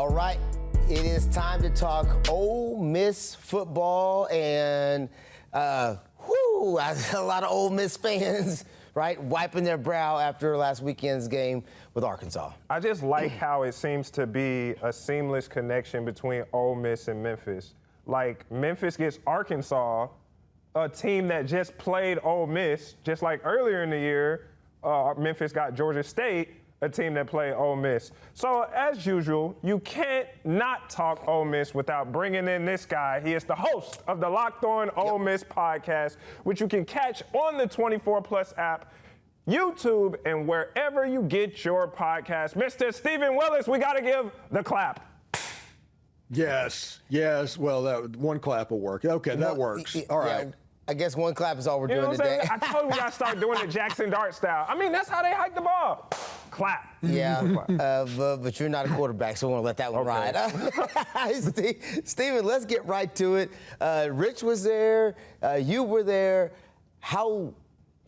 All right, it is time to talk Ole Miss football, and a lot of Ole Miss fans, right, wiping their brow after last weekend's game with Arkansas. I just like how it seems to be a seamless connection between Ole Miss and Memphis. Like, Memphis gets Arkansas, a team that just played Ole Miss, just like earlier in the year, Memphis got Georgia State, a team that played Ole Miss. So, as usual, you can't not talk Ole Miss without bringing in this guy. He is the host of the Locked On Ole Miss podcast, which you can catch on the 24 Plus app, YouTube, and wherever you get your podcast. Mr. Stephen Willis, we got to give the clap. Yes. Well, that one clap will work. Okay, that works. All right. Yeah, I guess one clap is all we're doing today. I told you we got to start doing the Jackson Dart style. I mean, that's how they hike the ball. Clap. Yeah, but you're not a quarterback, so we won't let that one ride. Steven, let's get right to it. Rich was there. You were there. How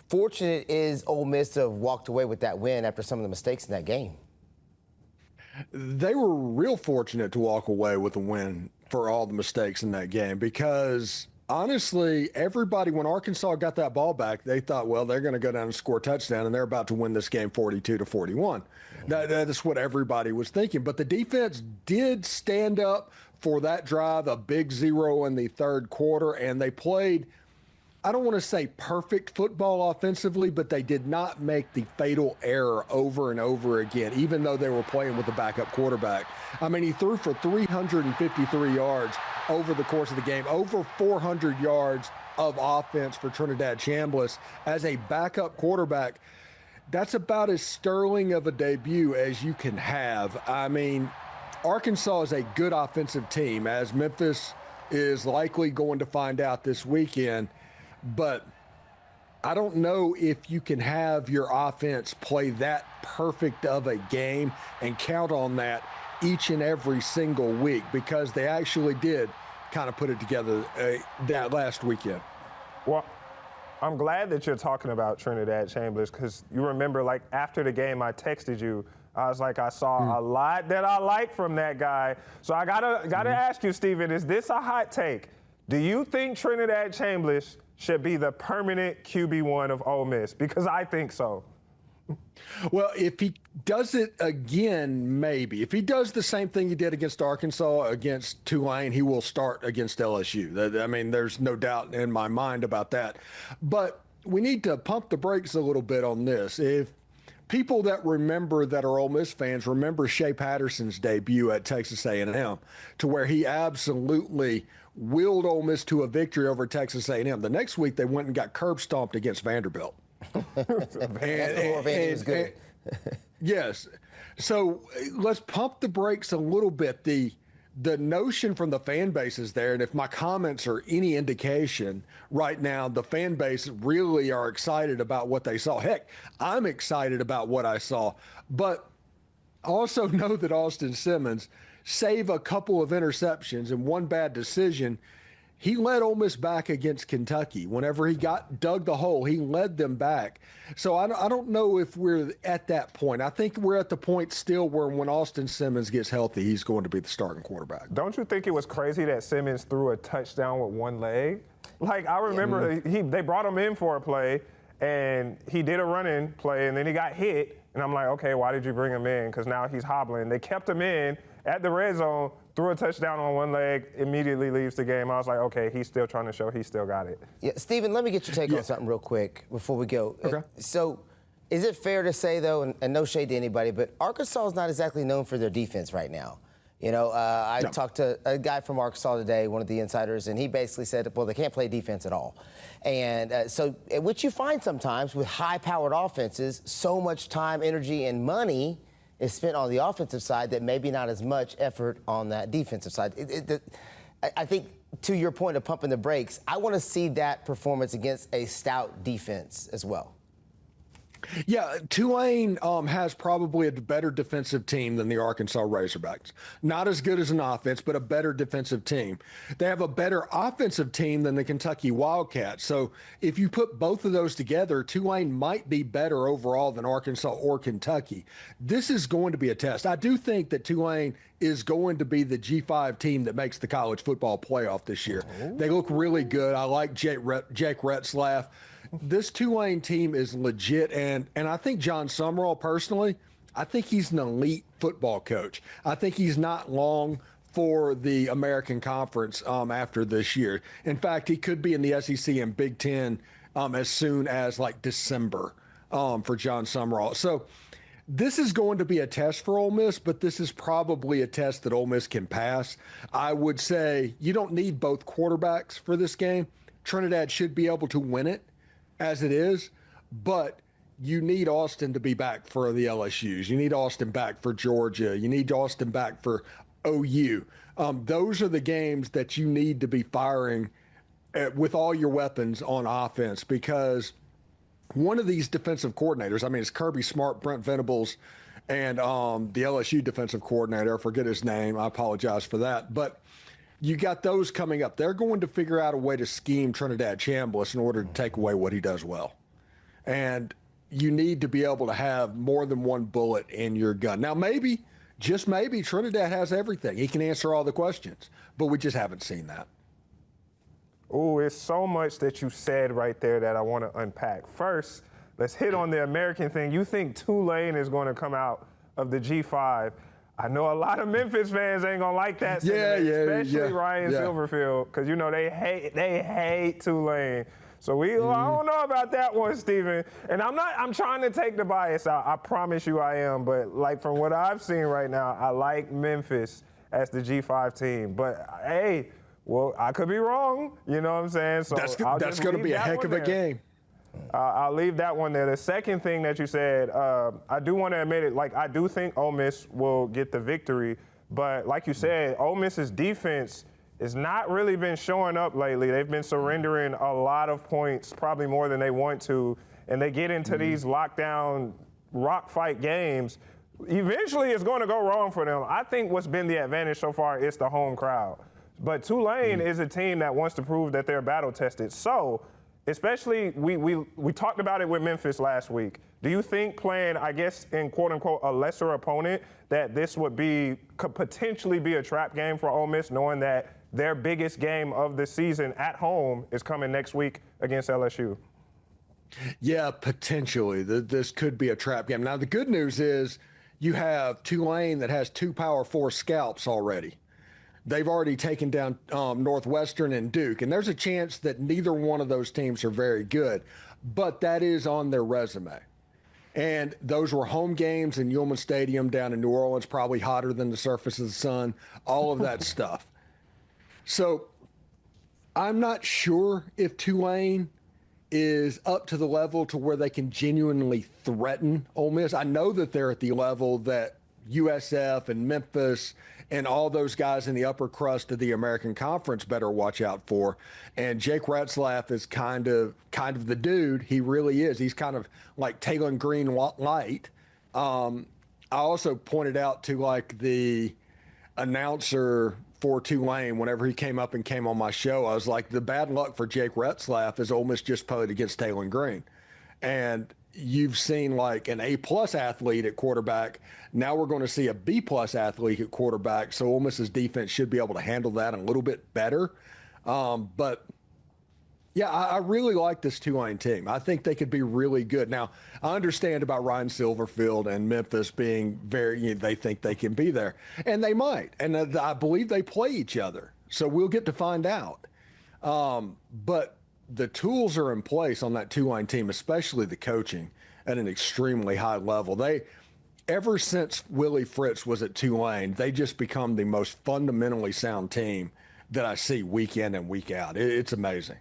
fortunate is Ole Miss to have walked away with that win after some of the mistakes in that game? They were real fortunate to walk away with a win for all the mistakes in that game because, honestly, everybody, when Arkansas got that ball back, they thought, well, they're going to go down and score a touchdown, and they're about to win this game 42-41. That's what everybody was thinking. But the defense did stand up for that drive, a big 0 in the third quarter, and they played, I don't want to say perfect football offensively, but they did not make the fatal error over and over again, even though they were playing with a backup quarterback. I mean, he threw for 353 yards over the course of the game, over 400 yards of offense for Trinidad Chambliss as a backup quarterback. That's about as sterling of a debut as you can have. I mean, Arkansas is a good offensive team, as Memphis is likely going to find out this weekend. But I don't know if you can have your offense play that perfect of a game and count on that each and every single week, because they actually did kind of put it together that last weekend. Well, I'm glad that you're talking about Trinidad Chambliss, because you remember, like, after the game, I texted you. I was like, I saw a lot that I like from that guy. So I gotta ask you, Stephen, is this a hot take? Do you think Trinidad Chambliss should be the permanent QB1 of Ole Miss? Because I think so. Well, if he does it again, maybe. If he does the same thing he did against Arkansas, against Tulane, he will start against LSU. I mean, there's no doubt in my mind about that. But we need to pump the brakes a little bit on this. If people that remember, that are Ole Miss fans, remember Shea Patterson's debut at Texas A&M, to where he absolutely willed Ole Miss to a victory over Texas A&M. The next week, they went and got curb stomped against Vanderbilt. Vandy was good. Yes. So let's pump the brakes a little bit. The notion from the fan base is there, and if my comments are any indication, right now the fan base really are excited about what they saw. Heck, I'm excited about what I saw. But I also know that Austin Simmons, save a couple of interceptions and one bad decision, he led Ole Miss back against Kentucky. Whenever he dug the hole, he led them back. So I don't know if we're at that point. I think we're at the point still where when Austin Simmons gets healthy, he's going to be the starting quarterback. Don't you think it was crazy that Simmons threw a touchdown with one leg? Like, I remember they brought him in for a play, and he did a running play, and then he got hit. And I'm like, okay, why did you bring him in? Because now he's hobbling. They kept him in at the red zone, threw a touchdown on one leg, immediately leaves the game. I was like, okay, he's still trying to show he still got it. Yeah, Stephen, let me get your take on something real quick before we go. Okay. So is it fair to say, though, and no shade to anybody, but Arkansas is not exactly known for their defense right now? You know, I talked to a guy from Arkansas today, one of the insiders, and he basically said, well, they can't play defense at all. And so, which you find sometimes with high-powered offenses, so much time, energy, and money is spent on the offensive side that maybe not as much effort on that defensive side. I think, to your point of pumping the brakes, I want to see that performance against a stout defense as well. Yeah, Tulane has probably a better defensive team than the Arkansas Razorbacks. Not as good as an offense, but a better defensive team. They have a better offensive team than the Kentucky Wildcats. So if you put both of those together, Tulane might be better overall than Arkansas or Kentucky. This is going to be a test. I do think that Tulane is going to be the G5 team that makes the college football playoff this year. They look really good. I like Jake Retzlaff. This Tulane team is legit, and I think John Summerall, personally, I think he's an elite football coach. I think he's not long for the American Conference after this year. In fact, he could be in the SEC and Big Ten as soon as like December for John Summerall. So this is going to be a test for Ole Miss, but this is probably a test that Ole Miss can pass. I would say you don't need both quarterbacks for this game. Trinidad should be able to win it as it is, but you need Austin to be back for the LSUs. You need Austin back for Georgia. You need Austin back for OU. Those are the games that you need to be firing with all your weapons on offense, because one of these defensive coordinators, I mean, it's Kirby Smart, Brent Venables, and the LSU defensive coordinator, I forget his name. I apologize for that. But you got those coming up. They're going to figure out a way to scheme Trinidad Chambliss in order to take away what he does well. And you need to be able to have more than one bullet in your gun. Now, maybe, just maybe, Trinidad has everything. He can answer all the questions, but we just haven't seen that. Oh, it's so much that you said right there that I want to unpack. First, let's hit on the American thing. You think Tulane is going to come out of the G5. I know a lot of Memphis fans ain't gonna like that sentiment, especially Ryan Silverfield, because you know they hate Tulane. So I don't know about that one, Stephen. And I'm trying to take the bias out. I promise you I am. But like from what I've seen right now, I like Memphis as the G5 team. But hey, well, I could be wrong. You know what I'm saying? So that's going to be a heck of a game. I'll leave that one there. The second thing that you said, I do want to admit it. Like, I do think Ole Miss will get the victory. But like you said, Ole Miss's defense has not really been showing up lately. They've been surrendering a lot of points, probably more than they want to. And they get into these lockdown, rock fight games. Eventually, it's going to go wrong for them. I think what's been the advantage so far is the home crowd. But Tulane is a team that wants to prove that they're battle tested. So, especially, we talked about it with Memphis last week. Do you think playing, I guess, in quote-unquote, a lesser opponent, that this could potentially be a trap game for Ole Miss, knowing that their biggest game of the season at home is coming next week against LSU? Yeah, potentially. This could be a trap game. Now, the good news is you have Tulane that has 2 Power 4 scalps already. They've already taken down Northwestern and Duke, and there's a chance that neither one of those teams are very good, but that is on their resume. And those were home games in Yulman Stadium down in New Orleans, probably hotter than the surface of the sun, all of that stuff. So I'm not sure if Tulane is up to the level to where they can genuinely threaten Ole Miss. I know that they're at the level that USF and Memphis and all those guys in the upper crust of the American Conference better watch out for. And Jake Retzlaff is kind of the dude. He really is. He's kind of like Tulane Green light. I also pointed out to like the announcer for Tulane whenever he came up and came on my show, I was like, the bad luck for Jake Retzlaff is Ole Miss just played against Tulane Green. And you've seen like an A-plus athlete at quarterback. Now we're going to see a B-plus athlete at quarterback. So Ole Miss's defense should be able to handle that a little bit better. But yeah, I really like this Tulane team. I think they could be really good. Now, I understand about Ryan Silverfield and Memphis being they think they can be there. And they might. And I believe they play each other. So we'll get to find out. But the tools are in place on that Tulane team, especially the coaching at an extremely high level. Ever since Willie Fritz was at Tulane, they just become the most fundamentally sound team that I see week in and week out. It's amazing.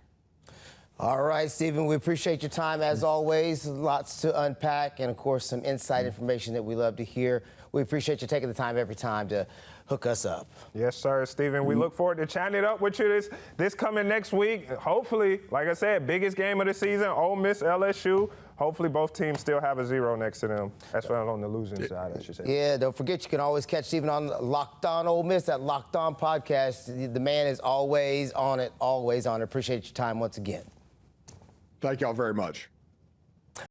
All right, Stephen, we appreciate your time as always. Lots to unpack and, of course, some inside information that we love to hear. We appreciate you taking the time every time to hook us up. Yes, sir, Stephen. We look forward to chatting it up with you this coming next week. Hopefully, like I said, biggest game of the season, Ole Miss, LSU. hopefully both teams still have a 0 next to them. That's what on the losing side, I should say. Yeah, don't forget you can always catch Stephen on Locked On Ole Miss, that Locked On podcast. The man is always on it, always on it. Appreciate your time once again. Thank y'all very much.